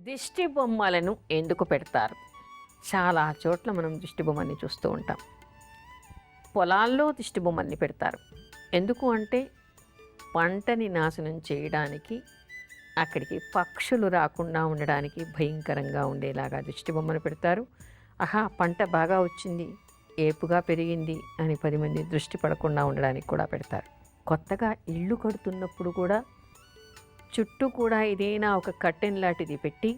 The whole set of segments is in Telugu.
దిష్టి బొమ్మలను ఎందుకు పెడతారు? చాలా చోట్ల మనం దిష్టి బొమ్మల్ని చూస్తూ ఉంటాం. పొలాల్లో దిష్టి బొమ్మల్ని పెడతారు. ఎందుకు అంటే పంటని నాశనం చేయడానికి, అక్కడికి పక్షులు రాకుండా ఉండడానికి భయంకరంగా ఉండేలాగా దిష్టి బొమ్మను పెడతారు. ఆహా, పంట బాగా వచ్చింది, ఏపుగా పెరిగింది అని 10 మంది దృష్టి పడకుండా ఉండడానికి కూడా పెడతారు. కొత్తగా ఇల్లు కడుతున్నప్పుడు కూడా చుట్టూ కూడా ఏదైనా ఒక కర్టెన్ లాంటిది పెట్టి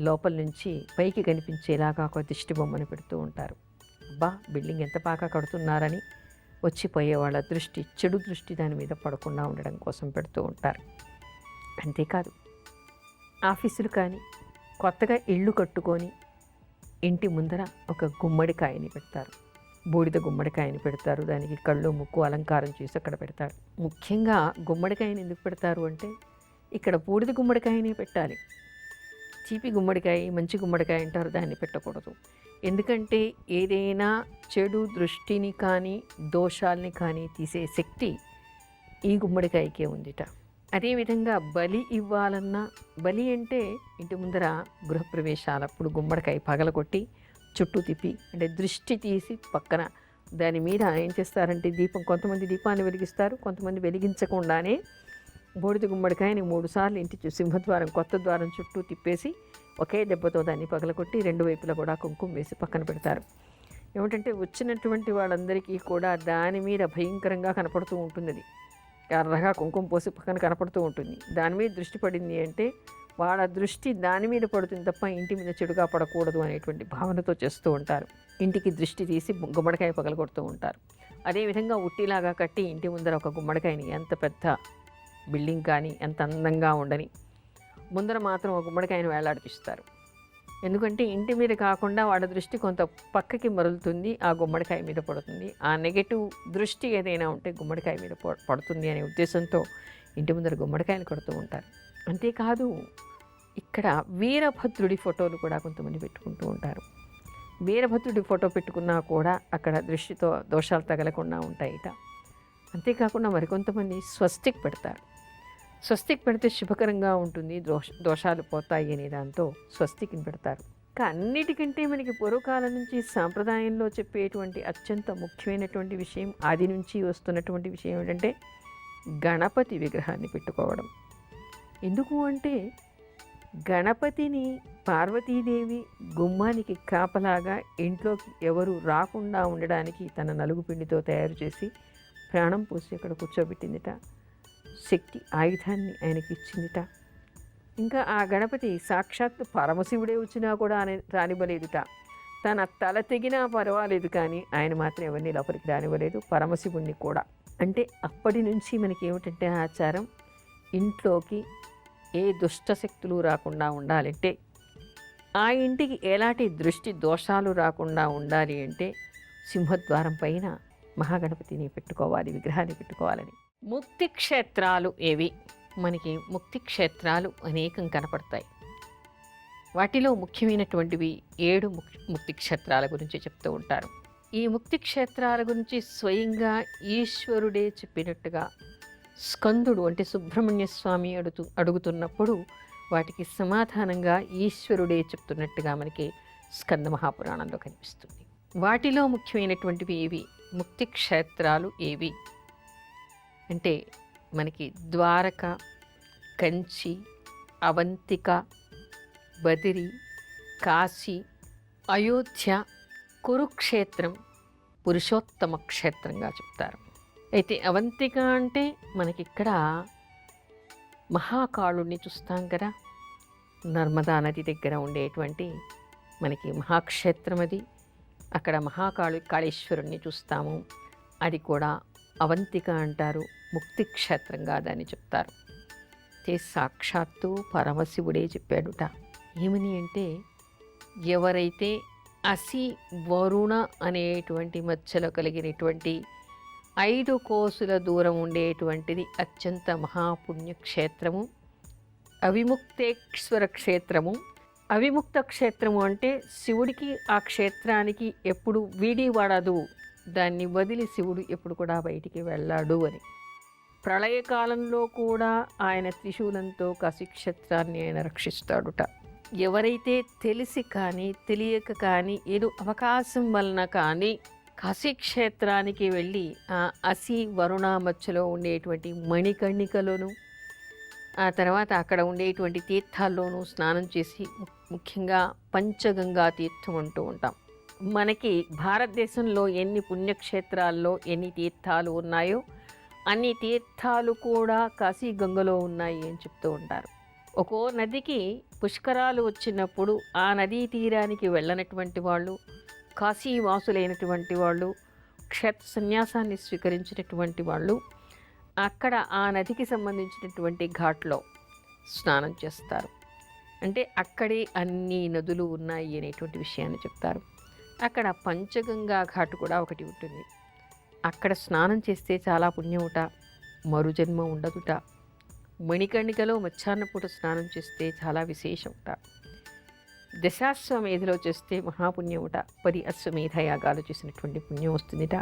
లోపల నుంచి పైకి కనిపించేలాగా ఒక దిష్టి బొమ్మను పెడుతూ ఉంటారు. అబ్బా, బిల్డింగ్ ఎంత బాగా కడుతున్నారని వచ్చిపోయే వాళ్ళ దృష్టి, చెడు దృష్టి దాని మీద పడకుండా ఉండడం కోసం పెడుతూ ఉంటారు. అంతేకాదు, ఆఫీసులు కానీ కొత్తగా ఇళ్ళు కట్టుకొని ఇంటి ముందర ఒక గుమ్మడికాయని పెడతారు. బూడిద గుమ్మడికాయని పెడతారు. దానికి కళ్ళు ముక్కు అలంకారం చేసి అక్కడ పెడతారు. ముఖ్యంగా గుమ్మడికాయని ఎందుకు పెడతారు అంటే, ఇక్కడ బూడిద గుమ్మడికాయని పెట్టాలి. చీపి గుమ్మడికాయ, మంచి గుమ్మడికాయ అంటారు, దాన్ని పెట్టకూడదు. ఎందుకంటే ఏదైనా చెడు దృష్టిని కానీ దోషాల్ని కానీ తీసే శక్తి ఈ గుమ్మడికాయకే ఉందిట. అదేవిధంగా బలి ఇవ్వాలన్నా, బలి అంటే ఇంటి ముందర గృహప్రవేశాలప్పుడు గుమ్మడికాయ పగలగొట్టి చుట్టూ తిప్పి, అంటే దృష్టి తీసి పక్కన దాని మీద ఏం చేస్తారంటే దీపం, కొంతమంది దీపాన్ని వెలిగిస్తారు, కొంతమంది వెలిగించకుండానే బూడిద గుమ్మడికాయని 3 సార్లు ఇంటి సింహద్వారం, కొత్త ద్వారం చుట్టూ తిప్పేసి ఒకే దెబ్బతో దాన్ని పగలగొట్టి 2 వైపులా కూడా కుంకుమ వేసి పక్కన పెడతారు. ఏమిటంటే వచ్చినటువంటి వాళ్ళందరికీ కూడా దాని మీద భయంకరంగా కనపడుతూ ఉంటుంది. అది ఎర్రగా కుంకుమ పోసి పక్కన కనపడుతూ ఉంటుంది. దాని మీద దృష్టి పడింది అంటే వాళ్ళ దృష్టి దాని మీద పడుతుంది తప్ప ఇంటి మీద చెడుగా పడకూడదు అనేటువంటి భావనతో చేస్తూ ఉంటారు. ఇంటికి దృష్టి తీసి గుమ్మడికాయ పగలగొడుతూ ఉంటారు. అదేవిధంగా ఉట్టిలాగా కట్టి ఇంటి ముందర ఒక గుమ్మడికాయని, ఎంత పెద్ద బిల్డింగ్ కానీ ఎంత అందంగా ఉండని, ముందర మాత్రం ఒక గుమ్మడికాయని వేలాడిపిస్తారు. ఎందుకంటే ఇంటి మీద కాకుండా వాళ్ళ దృష్టి కొంత పక్కకి మరులుతుంది, ఆ గుమ్మడికాయ మీద పడుతుంది. ఆ నెగటివ్ దృష్టి ఏదైనా ఉంటే గుమ్మడికాయ మీద పడుతుంది అనే ఉద్దేశంతో ఇంటి ముందర గుమ్మడికాయలు కడుతూ ఉంటారు. అంతేకాదు, ఇక్కడ వీరభద్రుడి ఫోటోలు కూడా కొంతమంది పెట్టుకుంటూ ఉంటారు. వీరభద్రుడి ఫోటో పెట్టుకున్నా కూడా అక్కడ దృష్టితో దోషాలు తగలకుండా ఉంటాయిట. అంతేకాకుండా మరికొంతమంది స్వస్తిక్ పెడతారు. స్వస్తిక్ పెడితే శుభకరంగా ఉంటుంది, దోషాలు పోతాయి అనే దాంతో స్వస్తిక్ని పెడతారు. ఇంకా అన్నిటికంటే మనకి పూర్వకాలం నుంచి సాంప్రదాయంలో చెప్పేటువంటి అత్యంత ముఖ్యమైనటువంటి విషయం, ఆది నుంచి వస్తున్నటువంటి విషయం ఏంటంటే గణపతి విగ్రహాన్ని పెట్టుకోవడం. ఎందుకు అంటే గణపతిని పార్వతీదేవి గుమ్మానికి కాపలాగా ఇంట్లోకి ఎవరు రాకుండా ఉండడానికి తన నలుగు పిండితో తయారు చేసి ప్రాణం పోసి అక్కడ కూర్చోబెట్టిందిట. శక్తి ఆయుధాన్ని ఆయనకి ఇచ్చిందిట. ఇంకా ఆ గణపతి సాక్షాత్తు పరమశివుడే వచ్చినా కూడా రానివ్వలేదుట. తన తల తెగినా పర్వాలేదు, కానీ ఆయన మాత్రం ఎవరిని లోపలికి రానివ్వలేదు, పరమశివుణ్ణి కూడా. అంటే అప్పటి నుంచి మనకి ఏమిటంటే ఆచారం, ఇంట్లోకి ఏ దుష్ట శక్తులు రాకుండా ఉండాలంటే, ఆ ఇంటికి ఎలాంటి దృష్టి దోషాలు రాకుండా ఉండాలి అంటే సింహద్వారం పైన మహాగణపతిని పెట్టుకోవాలి, విగ్రహాన్ని పెట్టుకోవాలని. ముక్తి క్షేత్రాలు ఏవి? మనకి ముక్తి క్షేత్రాలు అనేకం కనపడతాయి. వాటిలో ముఖ్యమైనటువంటివి 7 ముక్తి క్షేత్రాల గురించి చెప్తూ ఉంటారు. ఈ ముక్తి క్షేత్రాల గురించి స్వయంగా ఈశ్వరుడే చెప్పినట్టుగా స్కందుడు అంటే సుబ్రహ్మణ్య స్వామి అడుగుతున్నప్పుడు వాటికి సమాధానంగా ఈశ్వరుడే చెప్తున్నట్టుగా మనకి స్కంద మహాపురాణంలో కనిపిస్తుంది. వాటిలో ముఖ్యమైనటువంటివి ఏవి, ముక్తి క్షేత్రాలు ఏవి అంటే మనకి ద్వారక, కంచి, అవంతిక, బదిరి, కాశీ, అయోధ్య, కురుక్షేత్రం పురుషోత్తమ క్షేత్రంగా చెప్తారు. అయితే అవంతిక అంటే మనకిక్కడ మహాకాళుడిని చూస్తాం కదా, నర్మదా నది దగ్గర ఉండేటువంటి మనకి మహాక్షేత్రం అది. అక్కడ కాళేశ్వరుణ్ణి చూస్తాము, అది కూడా అవంతిక అంటారు. ముక్తి క్షేత్రంగా దాన్ని చెప్తారు. సాక్షాత్తు పరమశివుడే చెప్పాడుట. ఏమని అంటే, ఎవరైతే అసి వరుణ అనేటువంటి మధ్యలో కలిగినటువంటి 5 కోసుల దూరం ఉండేటువంటిది అత్యంత మహాపుణ్యక్షేత్రము అవిముక్తేశ్వర క్షేత్రము. అవిముక్త క్షేత్రము అంటే శివుడికి ఆ క్షేత్రానికి ఎప్పుడు వీడి వాడదు, దాన్ని వదిలి శివుడు ఎప్పుడు కూడా బయటికి వెళ్ళాడు అని. ప్రళయకాలంలో కూడా ఆయన త్రిశూలంతో కాశీక్షేత్రాన్ని ఆయన రక్షిస్తాడుట. ఎవరైతే తెలిసి కానీ తెలియక కానీ ఏదో అవకాశం వలన కానీ కాశీక్షేత్రానికి వెళ్ళి ఆ అసి వరుణ మధ్యలో ఉండేటువంటి మణికర్ణికలోను, ఆ తర్వాత అక్కడ ఉండేటువంటి తీర్థాల్లోనూ స్నానం చేసి, ముఖ్యంగా పంచగంగా తీర్థం అంటూ ఉంటాం. మనకి భారతదేశంలో ఎన్ని పుణ్యక్షేత్రాల్లో ఎన్ని తీర్థాలు ఉన్నాయో అన్ని తీర్థాలు కూడా కాశీ గంగలో ఉన్నాయి అని చెప్తూ ఉంటారు. ఒక్కో నదికి పుష్కరాలు వచ్చినప్పుడు ఆ నదీ తీరానికి వెళ్ళనటువంటి వాళ్ళు, కాశీవాసులైనటువంటి వాళ్ళు, క్షేత్ర సన్యాసాన్ని స్వీకరించినటువంటి వాళ్ళు అక్కడ ఆ నదికి సంబంధించినటువంటి ఘాట్లో స్నానం చేస్తారు. అంటే అక్కడే అన్ని నదులు ఉన్నాయి అనేటువంటి విషయాన్ని చెప్తారు. అక్కడ పంచగంగా ఘాట్ కూడా ఒకటి ఉంటుంది. అక్కడ స్నానం చేస్తే చాలా పుణ్యముట, మరుజన్మ ఉండదుట. మణికర్ణికలో మధ్యాహ్న పూట స్నానం చేస్తే చాలా విశేషముట. దశాశ్వమేధలో చేస్తే మహాపుణ్యముట. 10 అశ్వమేధ యాగాలు చేసినటువంటి పుణ్యం వస్తుందిట.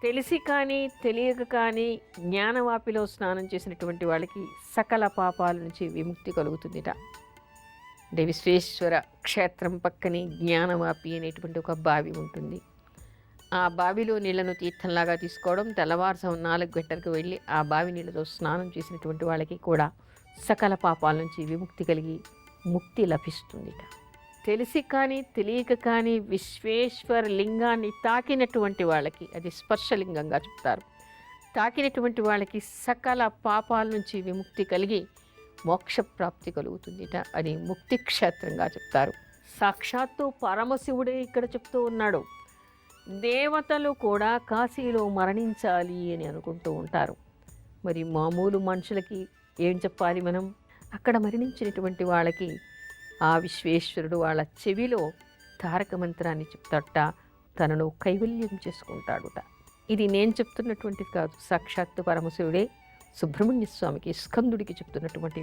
తెలిసి కానీ తెలియక కానీ జ్ఞానవాపిలో స్నానం చేసినటువంటి వాళ్ళకి సకల పాపాల నుంచి విముక్తి కలుగుతుందిట. అంటే విశ్వేశ్వర క్షేత్రం పక్కనే జ్ఞానవాపి అనేటువంటి ఒక బావి ఉంటుంది. ఆ బావిలో నీళ్లను తీర్థంలాగా తీసుకోవడం, తెల్లవారుజాము 4 గంటలకు వెళ్ళి ఆ బావి నీళ్ళతో స్నానం చేసినటువంటి వాళ్ళకి కూడా సకల పాపాల నుంచి విముక్తి కలిగి ముక్తి లభిస్తుందిట. తెలిసి కానీ తెలియక కానీ విశ్వేశ్వర లింగాన్ని తాకినటువంటి వాళ్ళకి, అది స్పర్శలింగంగా చెప్తారు, తాకినటువంటి వాళ్ళకి సకల పాపాల నుంచి విముక్తి కలిగి మోక్షప్రాప్తి కలుగుతుందిట. అది ముక్తి క్షేత్రంగా చెప్తారు. సాక్షాత్తు పరమశివుడే ఇక్కడ చెప్తూ ఉన్నాడు. దేవతలు కూడా కాశీలో మరణించాలి అని అనుకుంటూ ఉంటారు. మరి మామూలు మనుషులకి ఏం చెప్పాలి మనం? అక్కడ మరణించినటువంటి వాళ్ళకి ఆ విశ్వేశ్వరుడు వాళ్ళ చెవిలో తారక మంత్రాన్ని చెప్తాడట, తనను కైవల్యం చేసుకుంటాడుట. ఇది నేను చెప్తున్నటువంటిది కాదు, సాక్షాత్తు పరమశివుడే సుబ్రహ్మణ్య స్వామికి, స్కందుడికి చెప్తున్నటువంటి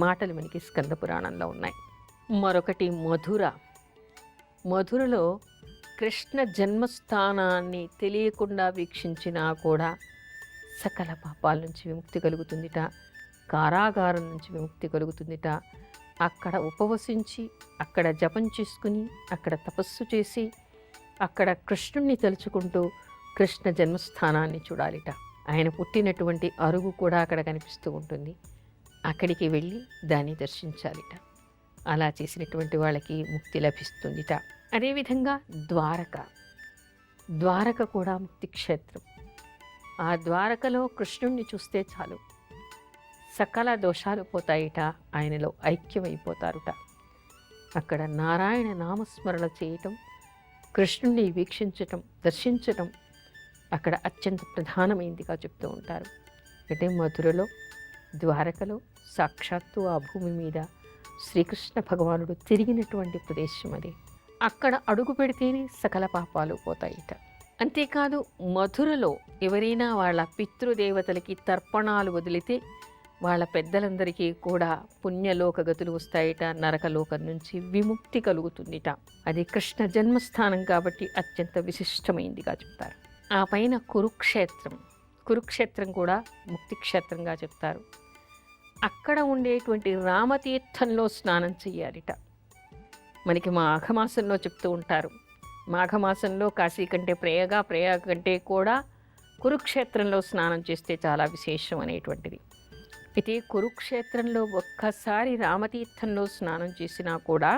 మాటలు మనకి స్కంద పురాణంలో ఉన్నాయి. మరొకటి మధుర. మధురలో కృష్ణ జన్మస్థానాన్ని తెలియకుండా వీక్షించినా కూడా సకల పాపాల నుంచి విముక్తి కలుగుతుందిట. కారాగారం నుంచి విముక్తి కలుగుతుందిట. అక్కడ ఉపవసించి, అక్కడ జపం చేసుకుని, అక్కడ తపస్సు చేసి, అక్కడ కృష్ణుణ్ణి తలుచుకుంటూ కృష్ణ జన్మస్థానాన్ని చూడాలిట. ఆయన పుట్టినటువంటి అరుగు కూడా అక్కడ కనిపిస్తూ ఉంటుంది. అక్కడికి వెళ్ళి దాన్ని దర్శించాలిట. అలా చేసినటువంటి వాళ్ళకి ముక్తి లభిస్తుందిట. అదేవిధంగా ద్వారక. ద్వారక కూడా ముక్తి క్షేత్రం. ఆ ద్వారకలో కృష్ణుణ్ణి చూస్తే చాలు సకల దోషాలు పోతాయిట, ఆయనలో ఐక్యమైపోతారుట. అక్కడ నారాయణ నామస్మరణ చేయటం, కృష్ణుణ్ణి వీక్షించటం, దర్శించటం అక్కడ అత్యంత ప్రధానమైందిగా చెప్తూ ఉంటారు. అంటే మధురలో, ద్వారకలో సాక్షాత్తు ఆ భూమి మీద శ్రీకృష్ణ భగవానుడు తిరిగినటువంటి ప్రదేశం అది. అక్కడ అడుగు పెడితేనే సకల పాపాలు పోతాయిట. అంతేకాదు, మధురలో ఎవరైనా వాళ్ళ పితృదేవతలకి తర్పణాలు వదిలితే వాళ్ళ పెద్దలందరికీ కూడా పుణ్యలోక గతులు వస్తాయిట, నరకలోకం నుంచి విముక్తి కలుగుతుందిట. అది కృష్ణ జన్మస్థానం కాబట్టి అత్యంత విశిష్టమైందిగా చెప్తారు. ఆ పైన కురుక్షేత్రం. కురుక్షేత్రం కూడా ముక్తి క్షేత్రంగా చెప్తారు. అక్కడ ఉండేటువంటి రామతీర్థంలో స్నానం చెయ్యాలిట. మనకి మాఘమాసంలో చెప్తూ ఉంటారు. మాఘమాసంలో కాశీ కంటే ప్రయాగ కంటే కూడా కురుక్షేత్రంలో స్నానం చేస్తే చాలా విశేషం అనేటువంటిది. అయితే కురుక్షేత్రంలో ఒక్కసారి రామతీర్థంలో స్నానం చేసినా కూడా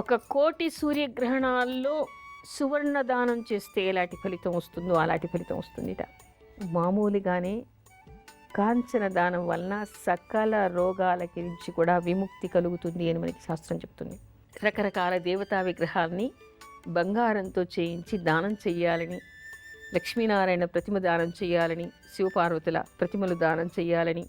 1,000,000 సూర్యగ్రహణాల్లో సువర్ణ దానం చేస్తే ఎలాంటి ఫలితం వస్తుందో అలాంటి ఫలితం వస్తుందిట. మామూలుగానే కాంచన దానం వలన సకల రోగాలకి నుంచి కూడా విముక్తి కలుగుతుంది అని మనకి శాస్త్రం చెప్తుంది. రకరకాల దేవతా విగ్రహాలని బంగారంతో చేయించి దానం చెయ్యాలని, లక్ష్మీనారాయణ ప్రతిమ దానం చేయాలని, శివపార్వతుల ప్రతిమలు దానం చేయాలని,